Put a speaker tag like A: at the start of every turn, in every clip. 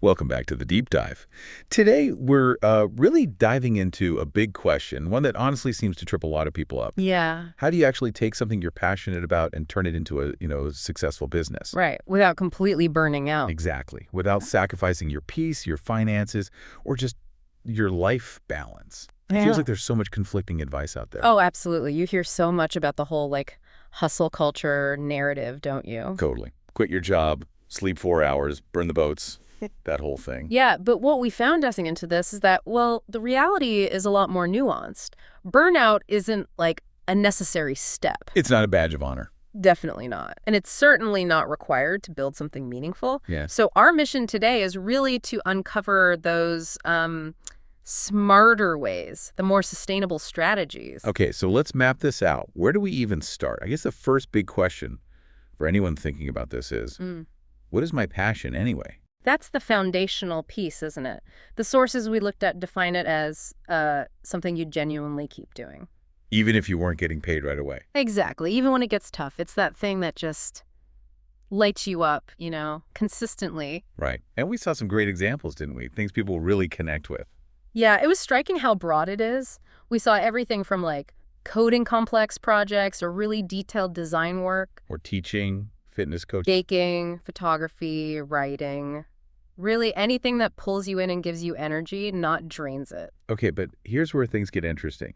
A: Welcome back to the Deep Dive. Today, we're really diving into a big question, one that honestly seems to trip a lot of people up.
B: Yeah,
A: How do you actually take something you're passionate about and turn it into a successful business?
B: right. Without completely burning out.
A: Exactly. Without sacrificing your peace, your finances, or just your life balance. It feels
B: Yeah.
A: like there's so much conflicting advice out there.
B: Oh, absolutely. You hear so much about the whole hustle culture narrative, don't you?
A: Totally. Quit your job, sleep 4 hours, burn the boats, that whole thing.
B: Yeah, but what we found diving into this is that, well, the reality is a lot more nuanced. Burnout isn't a necessary step.
A: It's not a badge of honor.
B: Definitely not. And it's certainly not required to build something meaningful.
A: Yeah.
B: So our mission today is really to uncover those smarter ways, the more sustainable strategies.
A: Okay, so let's map this out. Where do we even start? I guess the first big question for anyone thinking about this is, what is my passion anyway?
B: That's the foundational piece, isn't it? The sources we looked at define it as something you genuinely keep doing.
A: Even if you weren't getting paid right away.
B: Exactly. Even when it gets tough, it's that thing that just lights you up, consistently.
A: Right. And we saw some great examples, didn't we? Things people really connect with.
B: Yeah, it was striking how broad it is. We saw everything from coding complex projects or really detailed design work,
A: Or teaching, fitness coaching.
B: baking, photography, writing. Really anything that pulls you in and gives you energy, not drains it.
A: Okay, but here's where things get interesting.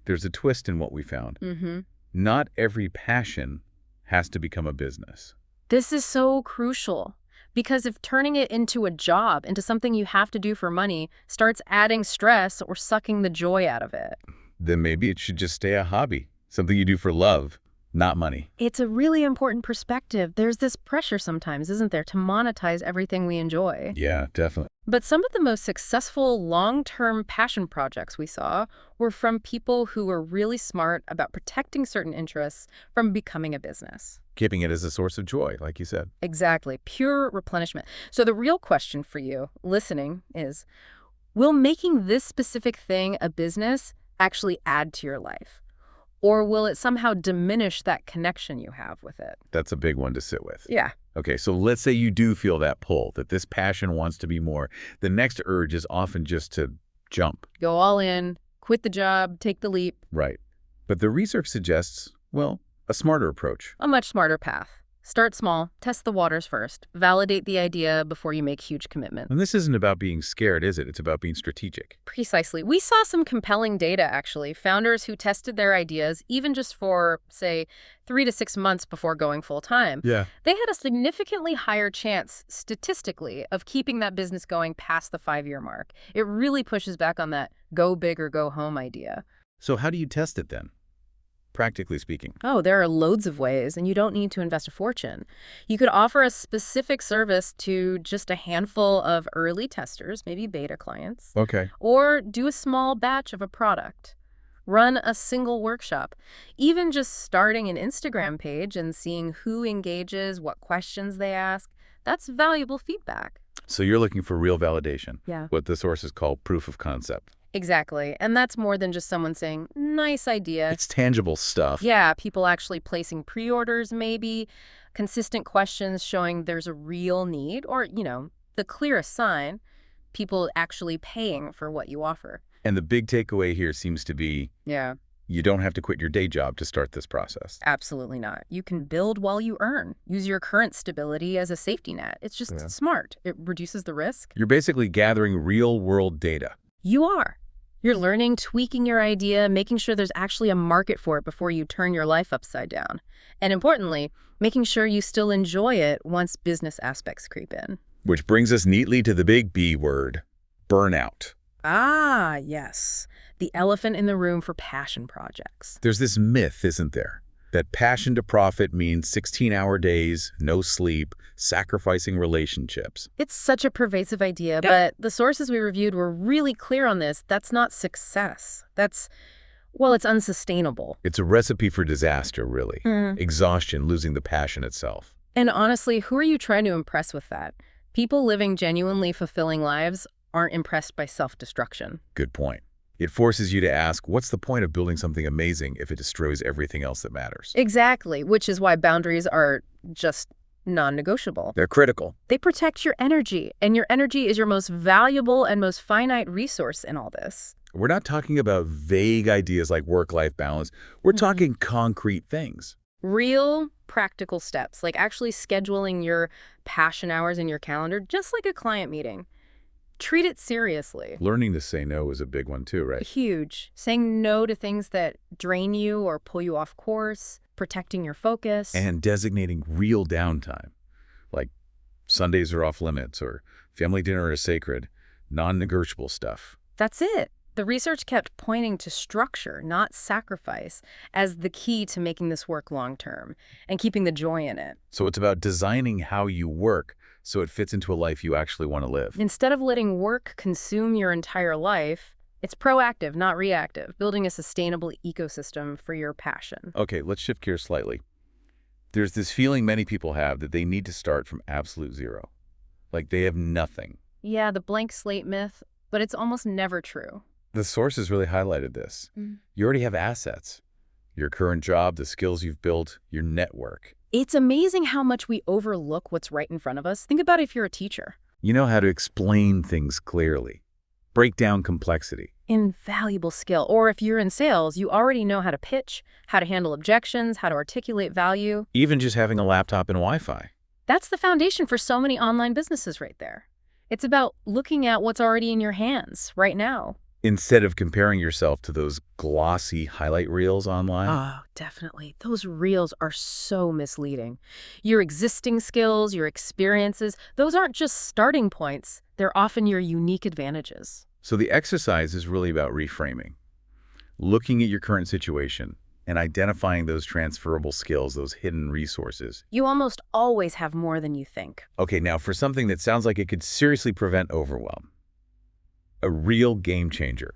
A: There's a twist in what we found.
B: Mm-hmm.
A: Not every passion has to become a business.
B: This is so crucial because if turning it into a job, into something you have to do for money, starts adding stress or sucking the joy out of it.
A: Then maybe it should just stay a hobby, something you do for love, not money.
B: It's a really important perspective. There's this pressure sometimes, isn't there, to monetize everything we enjoy.
A: Yeah, definitely.
B: But some of the most successful long-term passion projects we saw were from people who were really smart about protecting certain interests from becoming a business.
A: Keeping it as a source of joy, like you said.
B: Exactly. Pure replenishment. So the real question for you listening is, will making this specific thing a business actually add to your life? Or will it somehow diminish that connection you have with it?
A: That's a big one to sit with.
B: Yeah.
A: Okay, so let's say you do feel that pull, that this passion wants to be more. The next urge is often just to jump.
B: Go all in, quit the job, take the leap.
A: Right. But the research suggests, well, a smarter approach.
B: A much smarter path. Start small, test the waters first, validate the idea before you make huge commitments.
A: And this isn't about being scared, is it? It's about being strategic.
B: Precisely. We saw some compelling data, actually. Founders who tested their ideas, even just for, say, 3 to 6 months before going full-time.
A: Yeah.
B: They had a significantly higher chance, statistically, of keeping that business going past the 5-year mark. It really pushes back on that go big or go home idea.
A: So how do you test it then? Practically speaking.
B: Oh, there are loads of ways, and you don't need to invest a fortune. You could offer a specific service to just a handful of early testers, maybe beta clients,
A: Okay.
B: or do a small batch of a product. Run a single workshop. Even just starting an Instagram page and seeing who engages, what questions they ask, that's valuable feedback.
A: So you're looking for real validation.
B: Yeah.
A: What the sources call proof of concept.
B: Exactly. And that's more than just someone saying, nice idea.
A: It's tangible stuff.
B: Yeah, people actually placing pre-orders maybe, consistent questions showing there's a real need, or, the clearest sign, people actually paying for what you offer.
A: And the big takeaway here seems to be,
B: Yeah,
A: you don't have to quit your day job to start this process.
B: absolutely not. You can build while you earn. Use your current stability as a safety net. It's just smart. It reduces the risk.
A: You're basically gathering real-world data.
B: You are. You're learning, tweaking your idea, making sure there's actually a market for it before you turn your life upside down. And importantly, making sure you still enjoy it once business aspects creep in.
A: Which brings us neatly to the big B word, burnout.
B: Ah, yes. The elephant in the room for passion projects.
A: There's this myth, isn't there? That passion to profit means 16-hour days, no sleep, sacrificing relationships.
B: It's such a pervasive idea, but the sources we reviewed were really clear on this. That's not success. It's unsustainable.
A: It's a recipe for disaster, really. Exhaustion, losing the passion itself.
B: And honestly, who are you trying to impress with that? People living genuinely fulfilling lives aren't impressed by self-destruction.
A: Good point. It forces you to ask, what's the point of building something amazing if it destroys everything else that matters?
B: Exactly, which is why boundaries are just non-negotiable.
A: They're critical.
B: They protect your energy, and your energy is your most valuable and most finite resource in all this.
A: We're not talking about vague ideas like work-life balance. We're talking concrete things.
B: Real practical steps, like actually scheduling your passion hours in your calendar, just like a client meeting. Treat it seriously.
A: Learning to say no is a big one too, right?
B: Huge. Saying no to things that drain you or pull you off course, protecting your focus.
A: And designating real downtime, like Sundays are off limits or family dinner is sacred, non-negotiable stuff.
B: That's it. The research kept pointing to structure, not sacrifice, as the key to making this work long-term and keeping the joy in it.
A: So it's about designing how you work so it fits into a life you actually want to live.
B: Instead of letting work consume your entire life, it's proactive, not reactive, building a sustainable ecosystem for your passion.
A: Okay, let's shift gears slightly. There's this feeling many people have that they need to start from absolute zero, like they have nothing.
B: Yeah, the blank slate myth, but it's almost never true.
A: The sources really highlighted this. You already have assets. Your current job, the skills you've built, your network.
B: It's amazing how much we overlook what's right in front of us. Think about if you're a teacher.
A: You know how to explain things clearly, break down complexity.
B: Invaluable skill. Or if you're in sales, you already know how to pitch, how to handle objections, how to articulate value.
A: Even just having a laptop and Wi-Fi.
B: That's the foundation for so many online businesses right there. It's about looking at what's already in your hands right now.
A: Instead of comparing yourself to those glossy highlight reels online.
B: Oh, definitely. Those reels are so misleading. Your existing skills, your experiences, those aren't just starting points. They're often your unique advantages.
A: So the exercise is really about reframing, looking at your current situation and identifying those transferable skills, those hidden resources.
B: You almost always have more than you think.
A: Okay, now for something that sounds like it could seriously prevent overwhelm. A real game changer.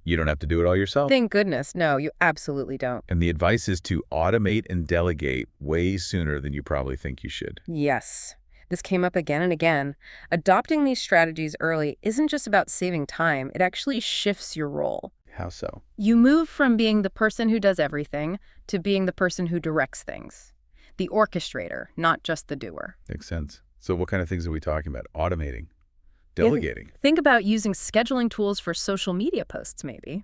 A: You don't have to do it all yourself.
B: Thank goodness. No, you absolutely don't.
A: And the advice is to automate and delegate way sooner than you probably think you should.
B: Yes. This came up again and again. Adopting these strategies early isn't just about saving time. It actually shifts your role.
A: How so?
B: You move from being the person who does everything to being the person who directs things. The orchestrator, not just the doer.
A: Makes sense. So what kind of things are we talking about? Automating. Delegating.
B: Think about using scheduling tools for social media posts, maybe.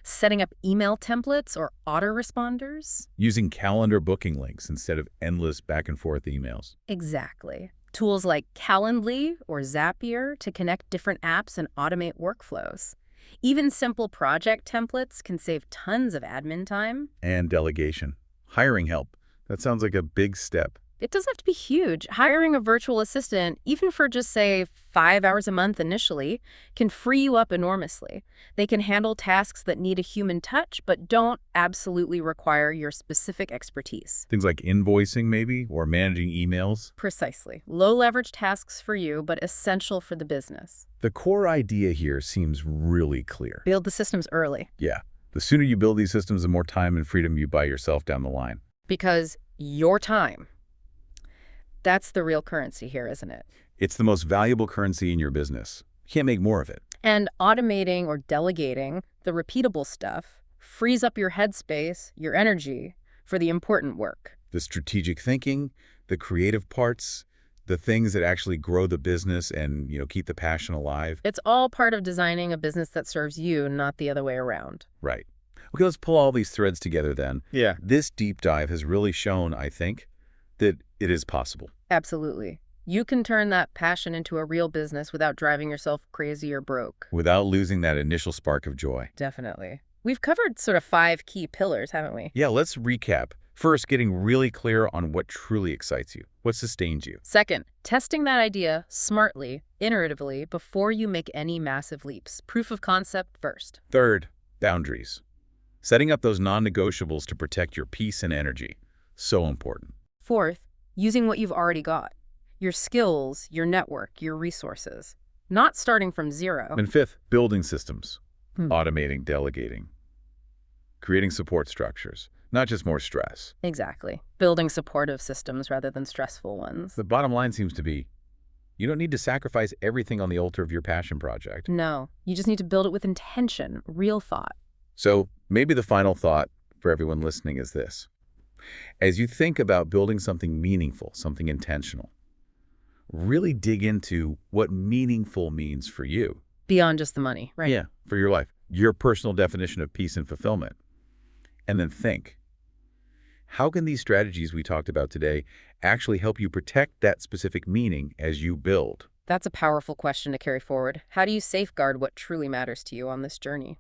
B: Setting up email templates or autoresponders.
A: Using calendar booking links instead of endless back and forth emails.
B: Exactly. Tools like Calendly or Zapier to connect different apps and automate workflows. Even simple project templates can save tons of admin time.
A: And delegation. Hiring help. That sounds like a big step.
B: It doesn't have to be huge. Hiring a virtual assistant, even for just, say, 5 hours a month initially, can free you up enormously. They can handle tasks that need a human touch, but don't absolutely require your specific expertise.
A: Things like invoicing, maybe, or managing emails.
B: Precisely. Low-leverage tasks for you, but essential for the business.
A: The core idea here seems really clear.
B: Build the systems early.
A: Yeah. The sooner you build these systems, the more time and freedom you buy yourself down the line.
B: Because your time, that's the real currency here, isn't it?
A: It's the most valuable currency in your business. You can't make more of it.
B: And automating or delegating the repeatable stuff frees up your headspace, your energy, for the important work.
A: The strategic thinking, the creative parts, the things that actually grow the business and, keep the passion alive.
B: It's all part of designing a business that serves you, not the other way around.
A: Right. Okay, let's pull all these threads together then.
B: Yeah.
A: This deep dive has really shown, I think, that it is possible.
B: Absolutely. You can turn that passion into a real business without driving yourself crazy or broke.
A: Without losing that initial spark of joy.
B: Definitely. We've covered sort of 5 key pillars, haven't we?
A: Yeah, let's recap. First, getting really clear on what truly excites you, what sustains you.
B: Second, testing that idea smartly, iteratively, before you make any massive leaps. Proof of concept first.
A: Third, boundaries. Setting up those non-negotiables to protect your peace and energy. So important.
B: Fourth, using what you've already got. Your skills, your network, your resources. Not starting from zero.
A: And fifth, building systems. Automating, delegating. Creating support structures. Not just more stress.
B: Exactly. Building supportive systems rather than stressful ones.
A: The bottom line seems to be, you don't need to sacrifice everything on the altar of your passion project.
B: No, you just need to build it with intention, real thought.
A: So maybe the final thought for everyone listening is this. As you think about building something meaningful, something intentional, really dig into what meaningful means for you.
B: Beyond just the money, right?
A: Yeah, for your life, your personal definition of peace and fulfillment. And then think, how can these strategies we talked about today actually help you protect that specific meaning as you build?
B: That's a powerful question to carry forward. How do you safeguard what truly matters to you on this journey?